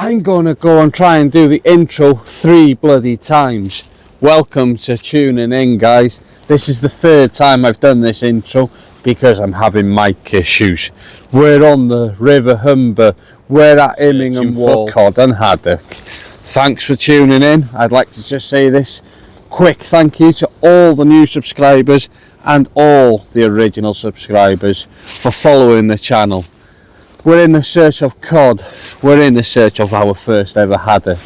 I'm gonna go and try and do the intro 3 bloody times. Welcome to tuning in, guys. This is the 3rd time I've done this intro because I'm having mic issues. We're on the River Humber. We're at Immingham for cod and haddock. Thanks for tuning in. I'd like to just say this quick thank you to all the new subscribers and all the original subscribers for following the channel. We're in the search of cod. We're in the search of our first ever haddock.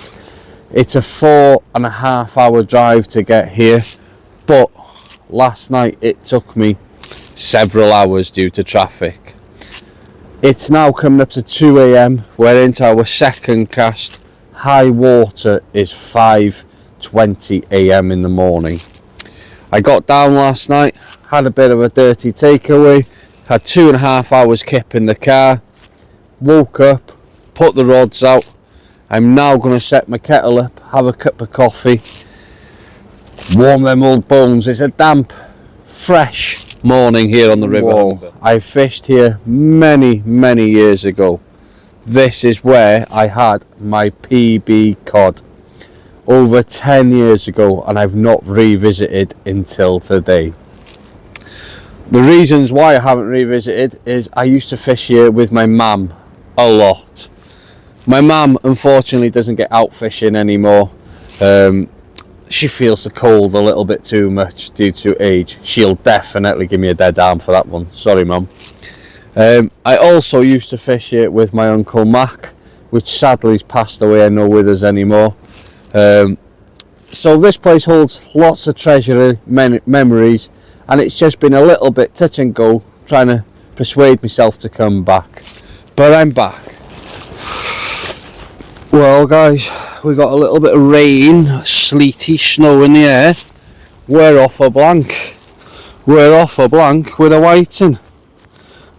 It's a 4.5 hour drive to get here, but last night it took me several hours due to traffic. It's now coming up to 2 AM. We're into our second cast. High water is 5:20 AM in the morning. I got down last night, had a bit of a dirty takeaway, had 2.5 hours kip in the car, woke up, put the rods out. I'm now going to set my kettle up, have a cup of coffee, warm them old bones. It's a damp, fresh morning here on the river. Whoa. I fished here many years ago. This is where I had my PB cod over 10 years ago, and I've not revisited until today. The reasons why I haven't revisited is I used to fish here with my mum a lot. My mum unfortunately doesn't get out fishing anymore. She feels the cold a little bit too much due to age. She'll definitely give me a dead arm for that one. Sorry, Mum. I also used to fish here with my Uncle Mac, which sadly has passed away and not with us anymore. So this place holds lots of treasury memories, and it's just been a little bit touch and go trying to persuade myself to come back. But I'm back. Well, guys, we got a little bit of rain, sleety snow in the air. We're off a blank. We're off a blank with a whiting.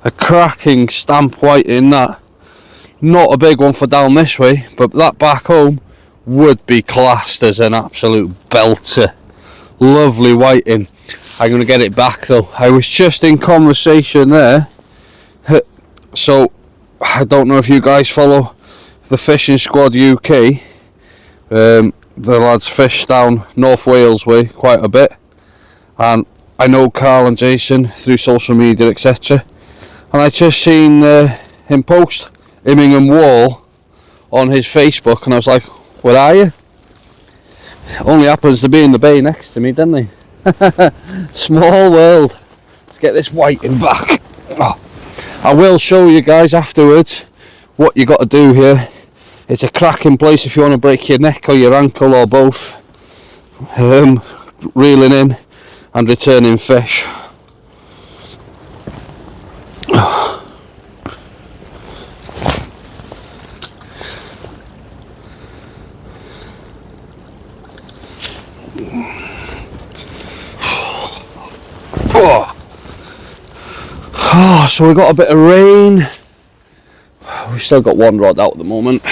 A cracking stamp whiting, that. Not a big one for down this way, but that back home would be classed as an absolute belter. Lovely whiting. I'm going to get it back though. I was just in conversation there. So, I don't know if you guys follow the Fishing Squad UK. The lads fish down North Wales way quite a bit, and I know Carl and Jason through social media, etc. And I just seen him post Immingham Wall on his Facebook, and I was like, where are you? Only happens to be in the bay next to me, doesn't he? Small world. Let's get this whiting back. Oh. I will show you guys afterwards what you got to do here. It's a cracking place if you want to break your neck or your ankle or both. Reeling in and returning fish. Oh, so we got a bit of rain. We've still got one rod out at the moment.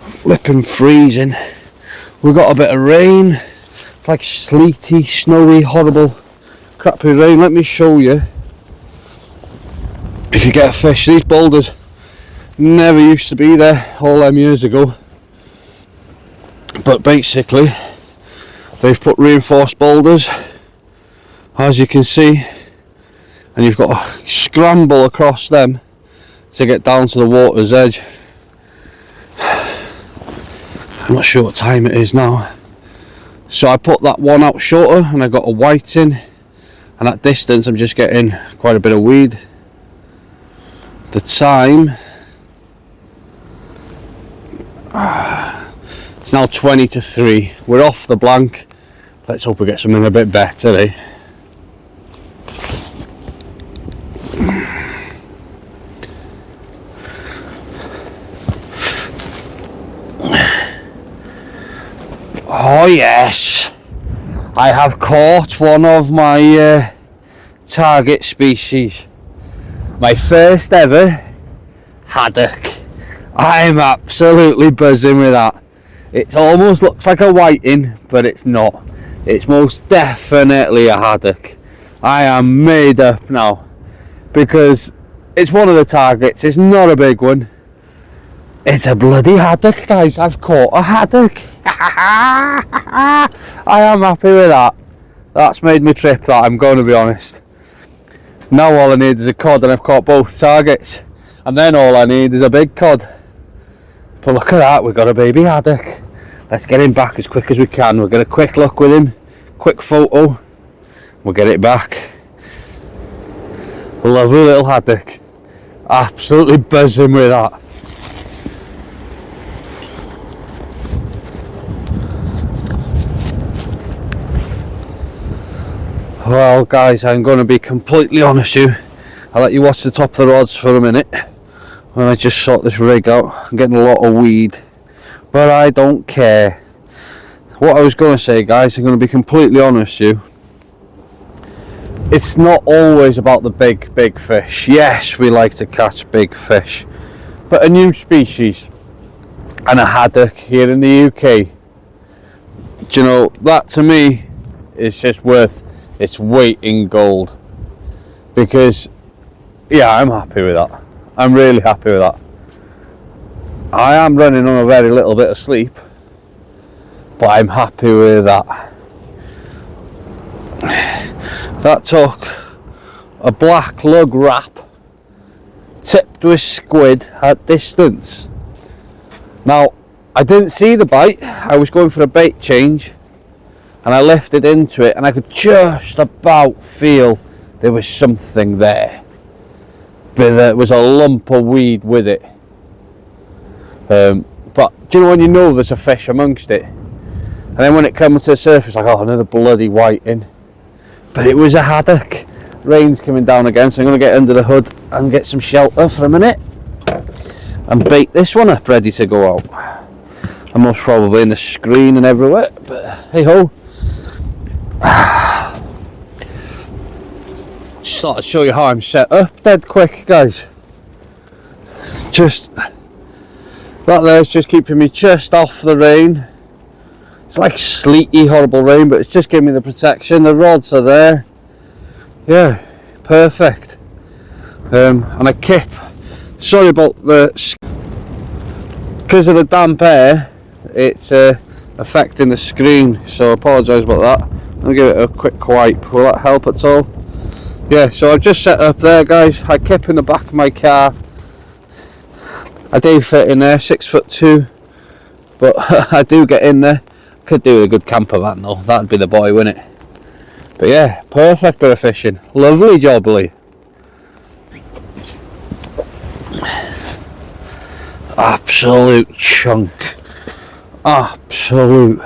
Flipping freezing. We got a bit of rain. It's like sleety, snowy, horrible, crappy rain. Let me show you. If you get a fish, these boulders never used to be there all them years ago. But basically, they've put reinforced boulders, as you can see, and you've got to scramble across them to get down to the water's edge. I'm not sure what time it is now. So I put that one out shorter and I got a whiting, and at distance I'm just getting quite a bit of weed. The time, it's now 20 to 3. We're off the blank. Let's hope we get something a bit better, eh? Oh yes, I have caught one of my target species. My first ever haddock. I'm absolutely buzzing with that. It almost looks like a whiting, but it's not. It's most definitely a haddock. I am made up now because it's one of the targets. It's not a big one, It's a bloody haddock, guys. I've caught a haddock. I am happy with that. That's made me trip, that, I'm going to be honest. Now all I need is a cod, and I've caught both targets. And then all I need is a big cod. But look at that, we've got a baby haddock. Let's get him back as quick as we can. We'll get a quick look with him, quick photo. We'll get it back. Lovely little haddock. Absolutely buzzing with that. Well guys, I'm going to be completely honest with you. I'll let you watch the top of the rods for a minute when I just sort this rig out. I'm getting a lot of weed, but I don't care. What I was going to say, guys, I'm going to be completely honest with you. It's not always about the big fish. Yes, we like to catch big fish, but a new species and a haddock here in the UK, do you know, that to me is just worth its weight in gold. Because yeah, I'm happy with that. I'm really happy with that. I am running on a very little bit of sleep, but I'm happy with that. That took a black lug wrap tipped with squid at distance. Now, I didn't see the bite. I was going for a bait change and I lifted into it and I could just about feel there was something there. But there was a lump of weed with it. But do you know when you know there's a fish amongst it? And then when it comes to the surface, like, oh, another bloody whiting. But it was a haddock. Rain's coming down again, so I'm going to get under the hood and get some shelter for a minute. And bait this one up, ready to go out. I'm most probably in the screen and everywhere, but hey ho. Just thought I'd show you how I'm set up dead quick, guys. Just that there's just keeping me just off the rain. It's like sleety, horrible rain, but it's just giving me the protection. The rods are there. Yeah, perfect. And a kip. Sorry about the, because of the damp air, it's affecting the screen, so I apologise about that. I'll give it a quick wipe. Will that help at all? Yeah, so I've just set up there, guys. I keep in the back of my car. I do fit in there, 6'2", but I do get in there. Could do a good camper van though. That'd be the boy, wouldn't it? But yeah, perfect bit of fishing. Lovely jobbly. Absolute chunk. Absolute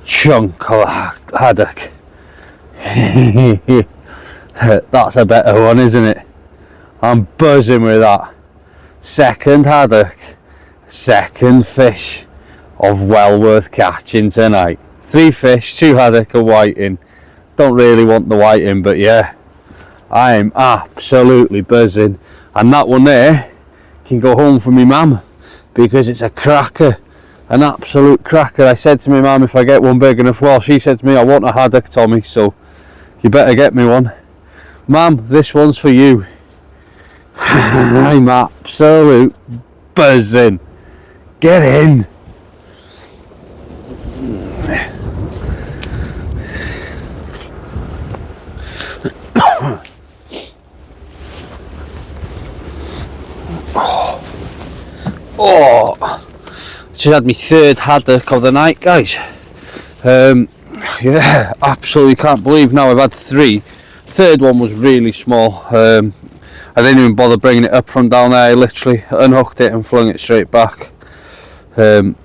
chunk of haddock. That's a better one, isn't it? I'm buzzing with that. Second haddock, second fish of well worth catching tonight. 3 fish, 2 haddock, a whiting. Don't really want the whiting, but yeah, I am absolutely buzzing. And that one there can go home for me mum, because it's a cracker. An absolute cracker. I said to my mum, if I get one big enough, well, she said to me, I want a haddock, Tommy, so you better get me one. Mum, this one's for you. I'm absolute buzzing. Get in. Oh, just had my third haddock of the night, guys. Yeah, absolutely can't believe now I've had 3. Third one was really small. I didn't even bother bringing it up from down there. I literally unhooked it and flung it straight back. I'm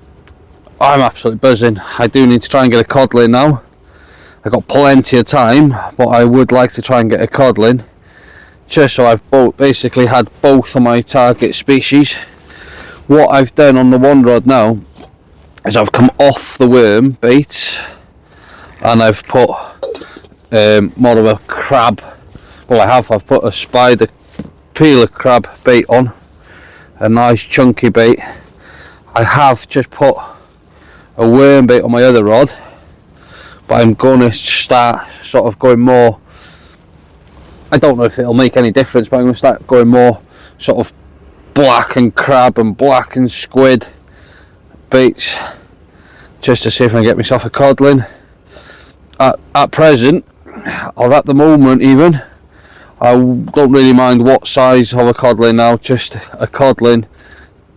absolutely buzzing. I do need to try and get a codling now. I've got plenty of time, but I would like to try and get a codling, just so I've basically had both of my target species. What I've done on the one rod now is I've come off the worm bait and I've put more of a crab. Well, I've put a spider peeler crab bait on, a nice chunky bait. I have just put a worm bait on my other rod, but I'm going to start sort of going more, I don't know if it'll make any difference, but I'm going to start going more sort of blackened crab and blackened squid baits just to see if I can get myself a codling. At present, or at the moment even, I don't really mind what size of a codling now, just a codling,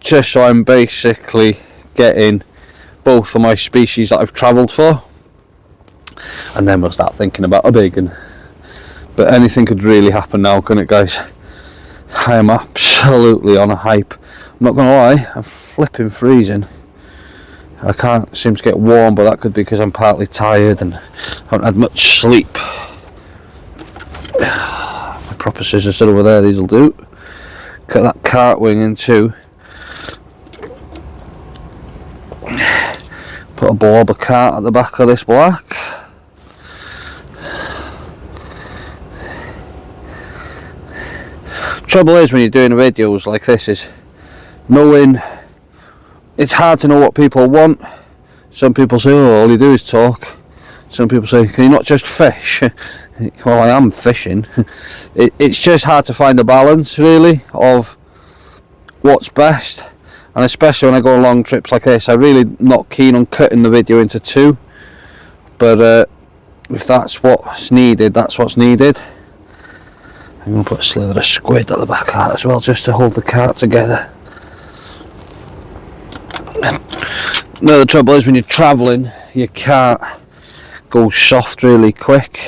just so I'm basically getting both of my species that I've travelled for, and then we'll start thinking about a big one. But anything could really happen now, couldn't it, guys? I am absolutely on a hype. I'm not gonna lie, I'm flipping freezing. I can't seem to get warm, but that could be because I'm partly tired and haven't had much sleep. My proper scissors sit over there, these will do. Cut that cart wing in two. Put a blob of cart at the back of this black. Trouble is when you're doing videos like this is knowing. It's hard to know what people want. Some people say, oh, all you do is talk. Some people say, can you not just fish? Well, I am fishing. It's just hard to find a balance, really, of what's best. And especially when I go on long trips like this, I'm really not keen on cutting the video into two. But if that's what's needed, that's what's needed. I'm going to put a slither of squid at the back of that as well, just to hold the cart together. No, the trouble is when you're travelling, your cart goes soft really quick.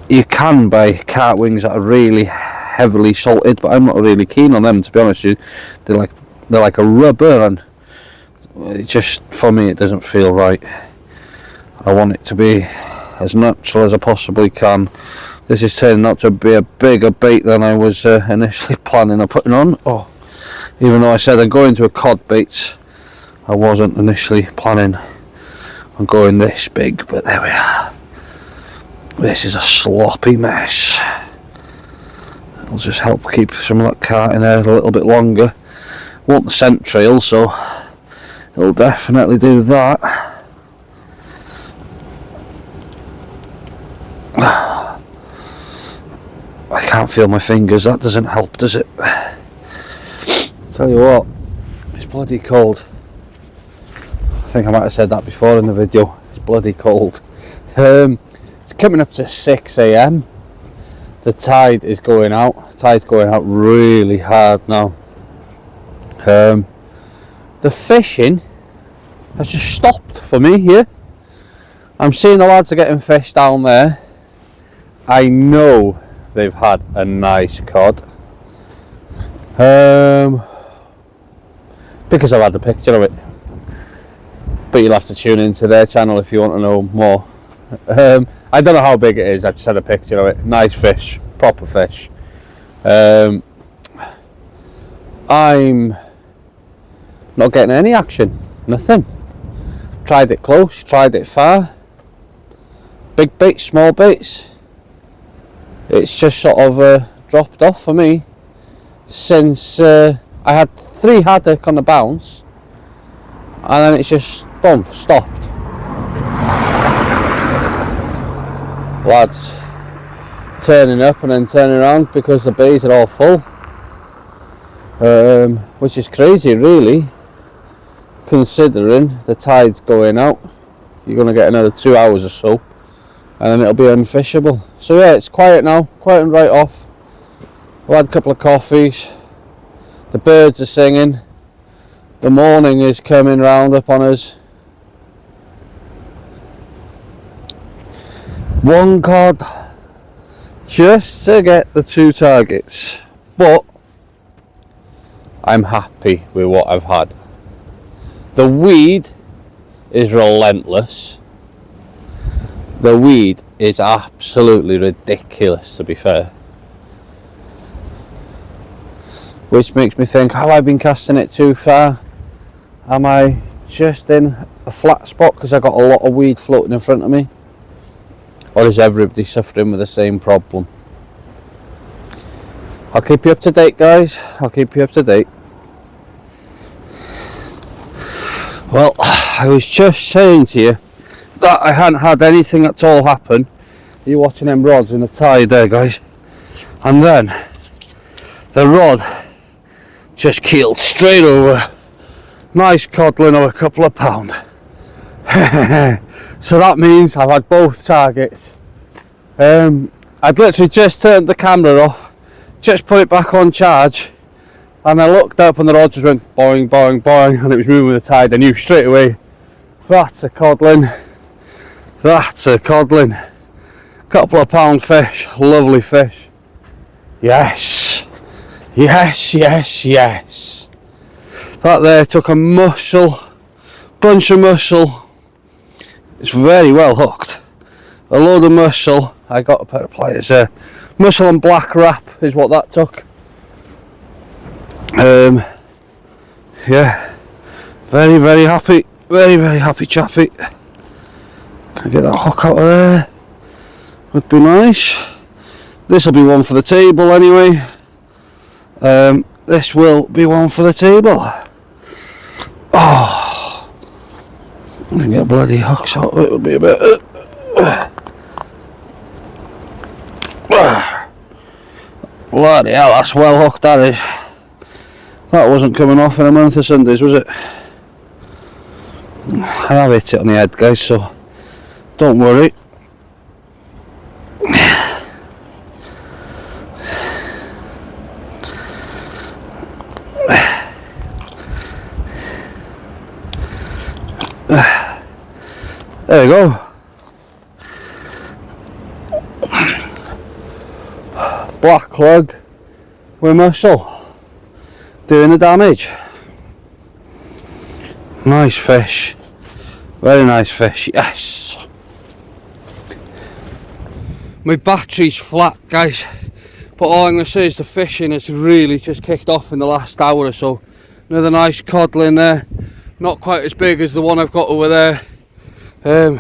You can buy cart wings that are really heavily salted, but I'm not really keen on them, to be honest with you. They're like a rubber, and it just, for me, it doesn't feel right. I want it to be as natural as I possibly can. This is turning out to be a bigger bait than I was initially planning on putting on. Oh, even though I said I'm going to a cod bait, I wasn't initially planning on going this big, but there we are. This is a sloppy mess. It'll just help keep some of that cart in there a little bit longer. Want the scent trail, so it'll definitely do that. I can't feel my fingers, that doesn't help, does it? Tell you what, it's bloody cold. I think I might have said that before in the video. It's bloody cold. It's coming up to 6 AM. The tide is going out. The tide's going out really hard now. The fishing has just stopped for me here. I'm seeing the lads are getting fish down there. I know they've had a nice cod. Because I've had a picture of it. But you'll have to tune into their channel if you want to know more. I don't know how big it is, I've just had a picture of it. Nice fish, proper fish. I'm not getting any action, nothing. Tried it close, tried it far. Big baits, small baits. It's just sort of dropped off for me since I had 3 haddock on the bounce, and then it's just boom, stopped. Lads turning up and then turning around because the bays are all full, which is crazy really, considering the tide's going out. You're going to get another 2 hours or so and then it'll be unfishable. So yeah, it's quiet now, quieting right off. We had a couple of coffees, the birds are singing, the morning is coming round up on us. One cod just to get the 2 targets, but I'm happy with what I've had. The weed is relentless. The weed is absolutely ridiculous, to be fair. Which makes me think, have I been casting it too far? Am I just in a flat spot because I've got a lot of weed floating in front of me? Or is everybody suffering with the same problem? I'll keep you up to date, guys. I'll keep you up to date. Well, I was just saying to you, that I hadn't had anything at all happen. You're watching them rods in the tide there, guys, and then the rod just keeled straight over. Nice codling of a couple of pound. So that means I've had both targets. I'd literally just turned the camera off, just put it back on charge, and I looked up and the rod just went boing, boing, boing, and it was moving with the tide. I knew straight away, that's a codling. That's a codling. Couple of pound fish, lovely fish. Yes, yes, yes, yes. That there took a mussel, bunch of mussel. It's very well hooked. A load of mussel. I got a pair of pliers there. Mussel and black wrap is what that took. Yeah, very, very happy. Very, very happy chappy. Can I get that hook out of there? Would be nice. This will be one for the table anyway. This will be one for the table. Oh, I'm gonna get bloody hooks out. It would be a bit. Bloody hell, that's well hooked. That is. That wasn't coming off in a month of Sundays, was it? I have hit it on the head, guys, so don't worry. There we go. Black lug with mussel doing the damage. Nice fish, very nice fish. Yes. My battery's flat, guys, but all I'm going to say is the fishing has really just kicked off in the last hour or so. Another nice codling there, not quite as big as the one I've got over there.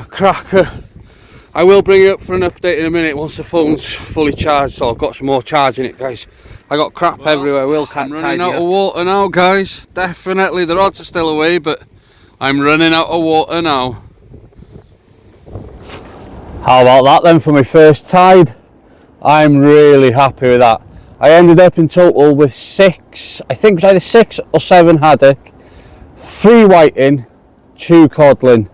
Cracker. I will bring it up for an update in a minute once the phone's fully charged, so I've got some more charge in it, guys. I got crap everywhere. I'm running out of water now, guys. Definitely the rods are still away, but I'm running out of water now. How about that then for my first tide? I'm really happy with that. I ended up in total with 6, I think it was either 6 or 7 haddock, 3 whiting, 2 codling.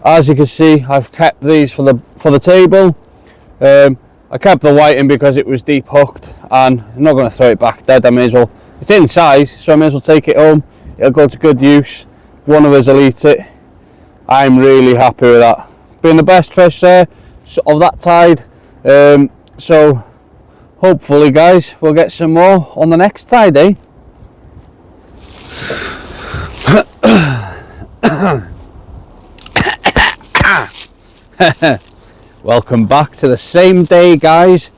As you can see, I've kept these for the table. I kept the whiting because it was deep hooked, and I'm not going to throw it back dead. I may as well. It's in size, so I may as well take it home. It'll go to good use. One of us will eat it. I'm really happy with that. Been the best fish there of that tide. So hopefully, guys, we'll get some more on the next tide, eh? Welcome back to the same day, guys,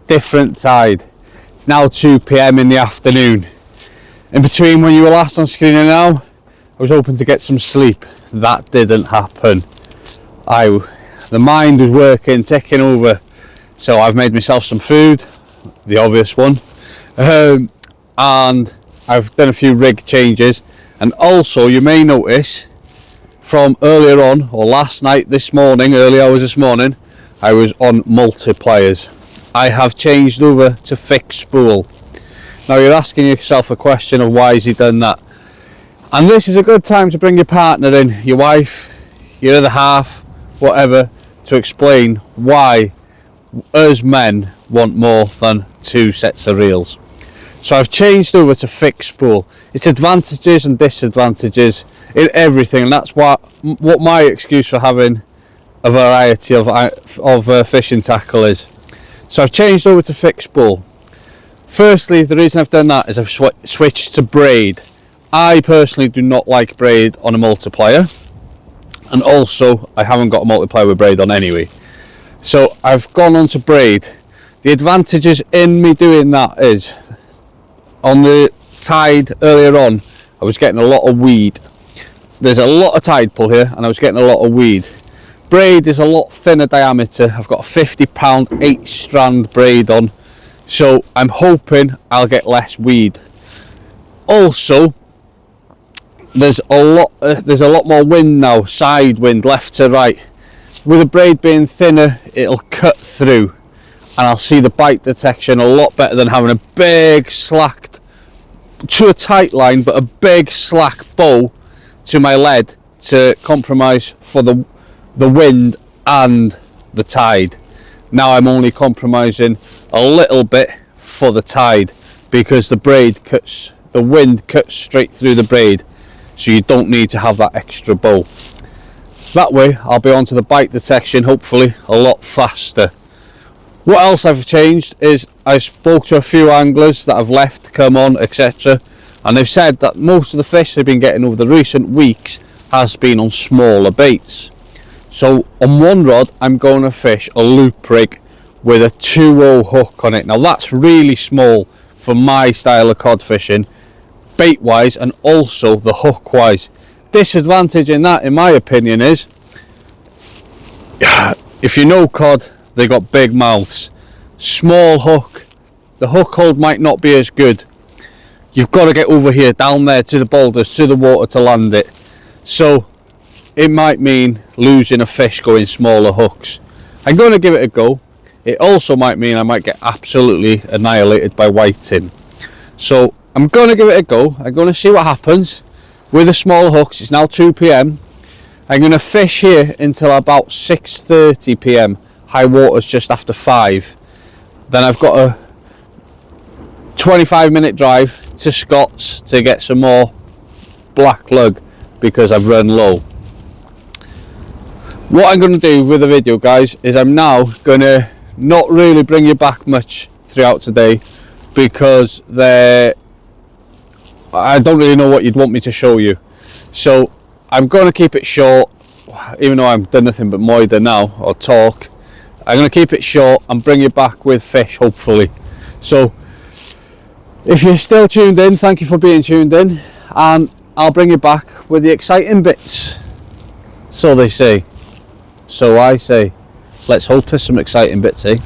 different tide. It's now 2 PM in the afternoon. In between when you were last on screen and now, I was hoping to get some sleep. That didn't happen. The mind was working, ticking over, so I've made myself some food, the obvious one, and I've done a few rig changes. And also, you may notice from earlier on, or last night, this morning, early hours this morning, I was on multipliers. I have changed over to fixed spool. Now you're asking yourself a question of why has he done that? And this is a good time to bring your partner in, your wife, your other half, whatever, to explain why us men want more than 2 sets of reels. So I've changed over to fixed spool. It's advantages and disadvantages in everything, and that's what my excuse for having a variety of fishing tackle is. So I've changed over to fixed spool. Firstly, the reason I've done that is I've switched to braid. I personally do not like braid on a multiplier, and also I haven't got a multiplier with braid on anyway. So I've gone on to braid. The advantages in me doing that is, on the tide earlier on, I was getting a lot of weed. There's a lot of tide pull here, and I was getting a lot of weed. Braid is a lot thinner diameter. I've got a 50-pound 8-strand braid on, so I'm hoping I'll get less weed. Also, there's a lot more wind now, side wind, left to right. with the braid being thinner, it'll cut through and I'll see the bite detection a lot better than having a big slacked, to a tight line, but a big slack bow to my lead to compromise for the wind and the tide. Now I'm only compromising a little bit for the tide because the wind cuts straight through the braid, so you don't need to have that extra bow. That way I'll be onto the bite detection hopefully a lot faster. What else I've changed is I spoke to a few anglers that have left, come on, etc, and they've said that most of the fish they've been getting over the recent weeks has been on smaller baits. So on one rod I'm going to fish a loop rig with a 2.0 hook on it. Now that's really small for my style of cod fishing, bait wise and also the hook wise. Disadvantage in that, in my opinion, is if you know cod, they got big mouths. Small hook, the hook hold might not be as good. You've got to get over here, down there to the boulders, to the water to land it. So it might mean losing a fish going smaller hooks. I'm going to give it a go. It also might mean I might get absolutely annihilated by whiting. So I'm going to give it a go. I'm going to see what happens with the small hooks. It's now 2 p.m. I'm going to fish here until about 6:30 p.m. High water's just after 5. Then I've got a 25-minute drive to Scott's to get some more black lug because I've run low. What I'm going to do with the video, guys, is I'm now going to not really bring you back much throughout today because I don't really know what you'd want me to show you. So I'm going to keep it short, even though I've done nothing but moider now or talk. I'm going to keep it short and bring you back with fish hopefully. So if you're still tuned in, thank you for being tuned in, and I'll bring you back with the exciting bits. So they say, so I say. Let's hope there's some exciting bits, eh?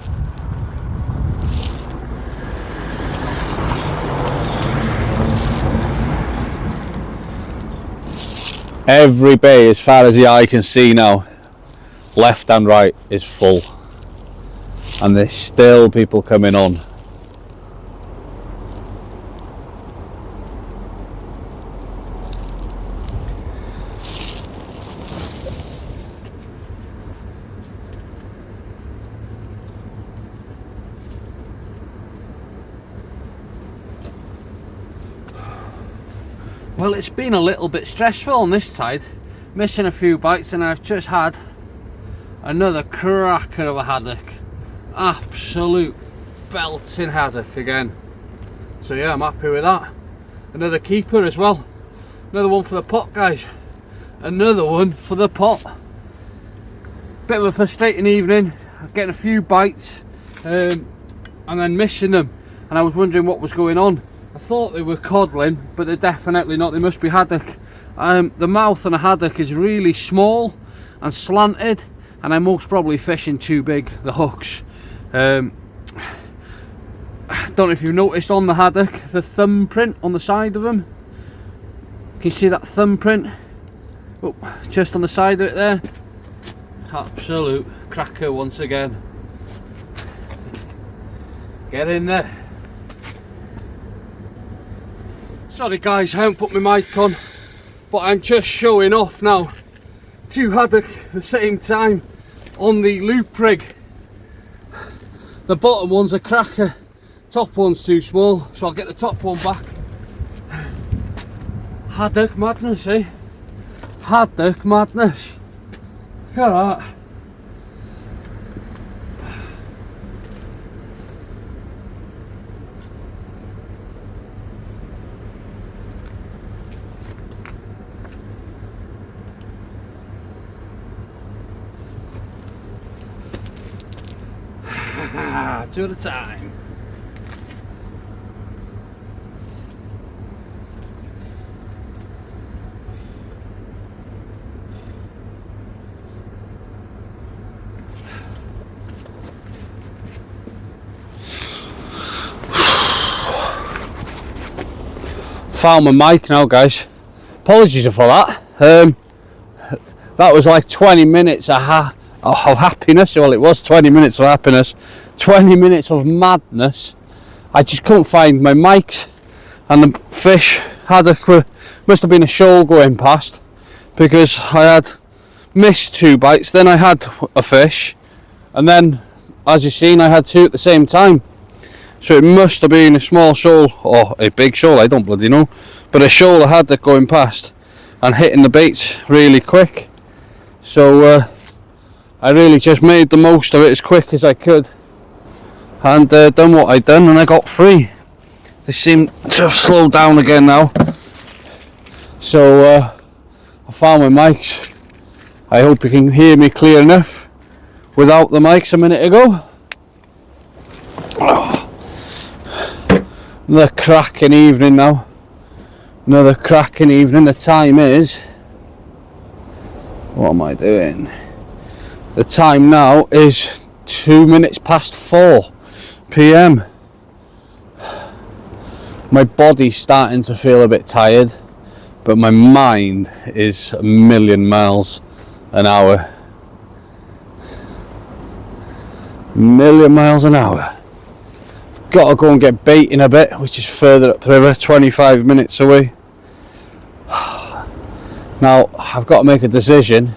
Every bay, as far as the eye can see now, left and right, is full, and there's still people coming on. Well, it's been a little bit stressful on this side, missing a few bites, and I've just had another cracker of a haddock. Absolute belting haddock again. So yeah, I'm happy with that. Another keeper as well. Another one for the pot, guys. Another one for the pot. Bit of a frustrating evening, getting a few bites and then missing them, and I was wondering what was going on. I thought they were codling, but they're definitely not. They must be haddock. The mouth on a haddock is really small and slanted, and I'm most probably fishing too big, the hooks. Don't know if you've noticed on the haddock, the thumbprint on the side of them. Can you see that thumbprint? Oh, just on the side of it there. Absolute cracker once again. Get in there. Sorry guys, I haven't put my mic on, but I'm just showing off now. 2 haddock at the same time on the loop rig. The bottom one's a cracker, top one's too small, so I'll get the top one back. Haddock madness, eh? Haddock madness. Look at that. Two at a time. Found my mic now, guys. Apologies for that. That was like 20 minutes of of happiness. Well, it was 20 minutes of happiness, 20 minutes of madness. I just couldn't find my mics, and the fish must have been a shoal going past, because I had missed 2 bites, then I had a fish, and then, as you've seen, I had 2 at the same time. So it must have been a small shoal, or a big shoal, I don't bloody know, but a shoal I had that going past and hitting the baits really quick. So I really just made the most of it as quick as I could, and done what I'd done, and I got 3. They seem to have slowed down again now. So I found my mics. I hope you can hear me clear enough without the mics a minute ago. Another cracking evening now. Another cracking evening. The time is... what am I doing? The time now is 2 minutes past 4 PM. My body's starting to feel a bit tired, but my mind is a million miles an hour. A million miles an hour. Got to go and get bait in a bit, which is further up the river, 25 minutes away. Now I've got to make a decision.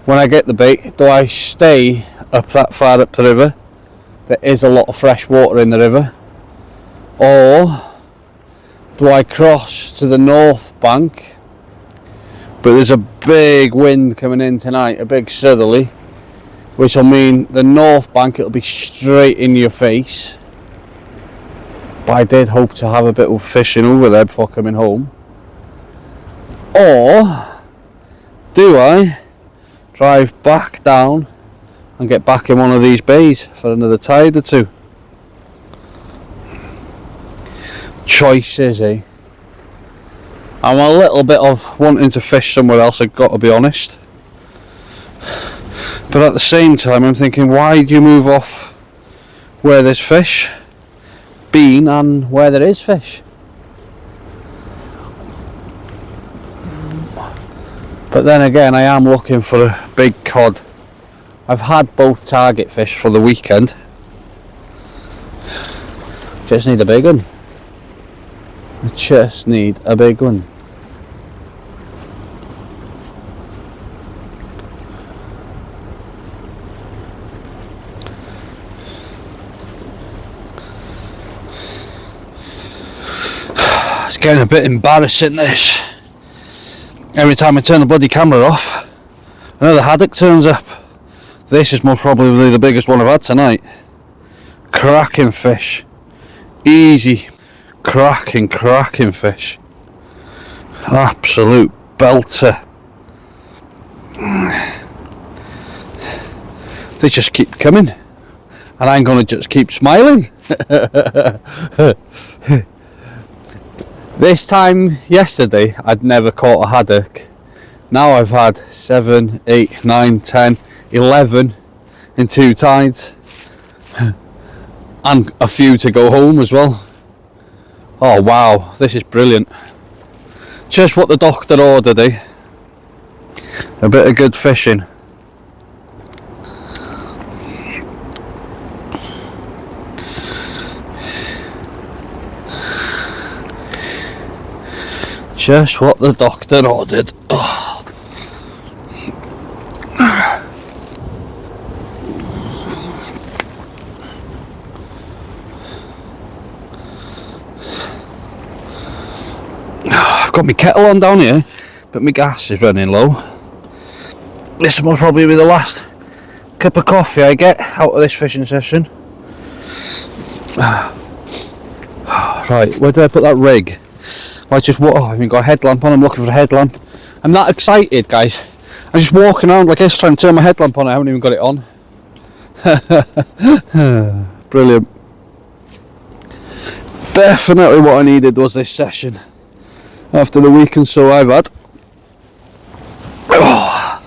When I get the bait, do I stay up that far up the river? There is a lot of fresh water in the river. Or do I cross to the north bank? But there's a big wind coming in tonight, a big southerly, which will mean the north bank, it'll be straight in your face. But I did hope to have a bit of fishing over there before coming home. Or do I drive back down and get back in one of these bays for another tide or 2? Choices, eh? I'm a little bit of wanting to fish somewhere else, I've got to be honest. But at the same time, I'm thinking, why do you move off where there's fish, and where there is fish? But then again, I am looking for a big cod. I've had both target fish for the weekend. Just need a big one. I just need a big one. It's getting a bit embarrassing, this. Every time I turn the bloody camera off, another haddock turns up. This is most probably the biggest one I've had tonight. Cracking fish. Easy. Cracking fish. Absolute belter. They just keep coming, and I'm going to just keep smiling. This time yesterday I'd never caught a haddock. Now I've had 7, 8, 9, 10, 11 in 2 tides, and a few to go home as well. Oh wow, this is brilliant. Just what the doctor ordered, eh? A bit of good fishing. Just what the doctor ordered. Oh. I've got my kettle on down here, but my gas is running low. This must probably be the last cup of coffee I get out of this fishing session. Right, where did I put that rig? I just I haven't got a headlamp on. I'm looking for a headlamp. I'm that excited, guys. I'm just walking around like this trying to turn my headlamp on. I haven't even got it on. Brilliant. Definitely what I needed was this session after the week and so I've had. Oh.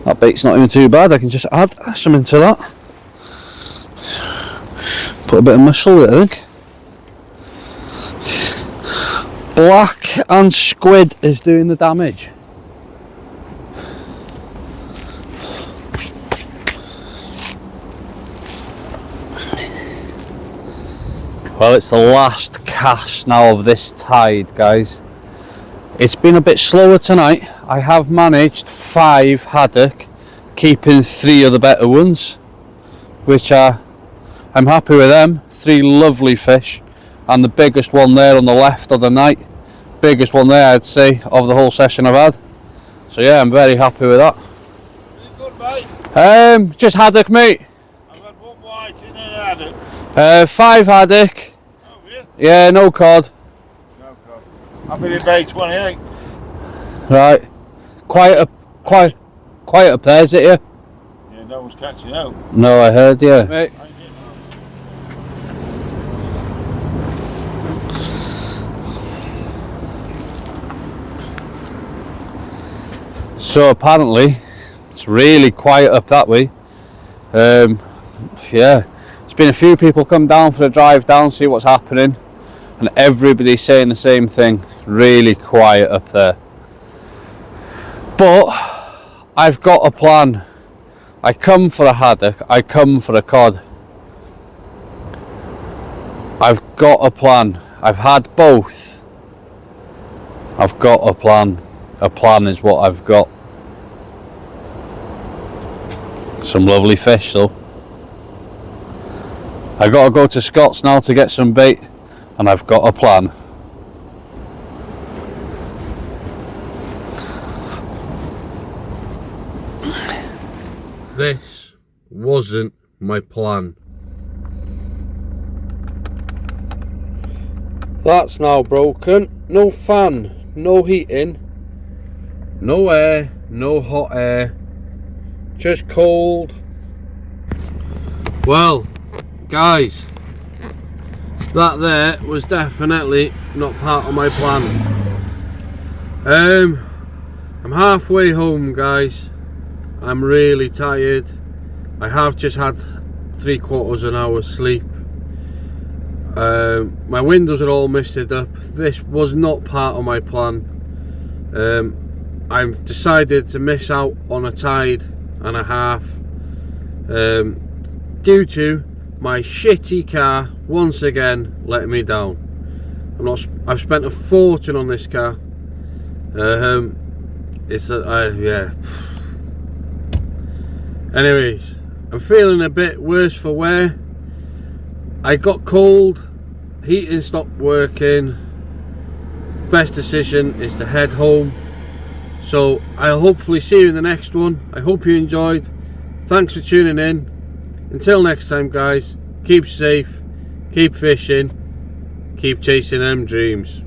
That bait's not even too bad. I can just add something to that. Put a bit of muscle with it, I think. Black and squid is doing the damage. Well, it's the last cast now of this tide, guys. It's been a bit slower tonight. I have managed 5 haddock, keeping 3 of the better ones, which I'm happy with them. 3 lovely fish, and the biggest one there on the left of the night. Biggest one there, I'd say, of the whole session I've had. So yeah, I'm very happy with that. Good, mate. Just haddock, mate. I've had 1 white in and a haddock. 5 haddock. Oh, yeah? Yeah, no cod. No cod. I've been in bay 28. Right. Quiet up there, is it, yeah? Yeah, no one's catching out. No, I heard, yeah. Mate. So apparently it's really quiet up that way. Yeah, there's been a few people come down for the drive down, see what's happening, and everybody's saying the same thing. Really quiet up there. But I've got a plan. I come for a haddock, I come for a cod. I've got a plan. I've had both. I've got a plan. A plan is what I've got. Some lovely fish though. I gotta go to Scott's now to get some bait, and I've got a plan. This wasn't my plan. That's now broken. No fan, no heating, no air, no hot air, just cold. Well, guys, that there was definitely not part of my plan. I'm halfway home, guys. I'm really tired. I have just had 3/4 an hour's sleep. My windows are all misted up. This was not part of my plan. I've decided to miss out on a tide and a half due to my shitty car once again letting me down. I've spent a fortune on this car. Yeah. Anyways, I'm feeling a bit worse for wear. I got cold, heating stopped working. Best decision is to head home. So I'll hopefully see you in the next one. I hope you enjoyed. Thanks for tuning in. Until next time, guys, keep safe, keep fishing, keep chasing them dreams.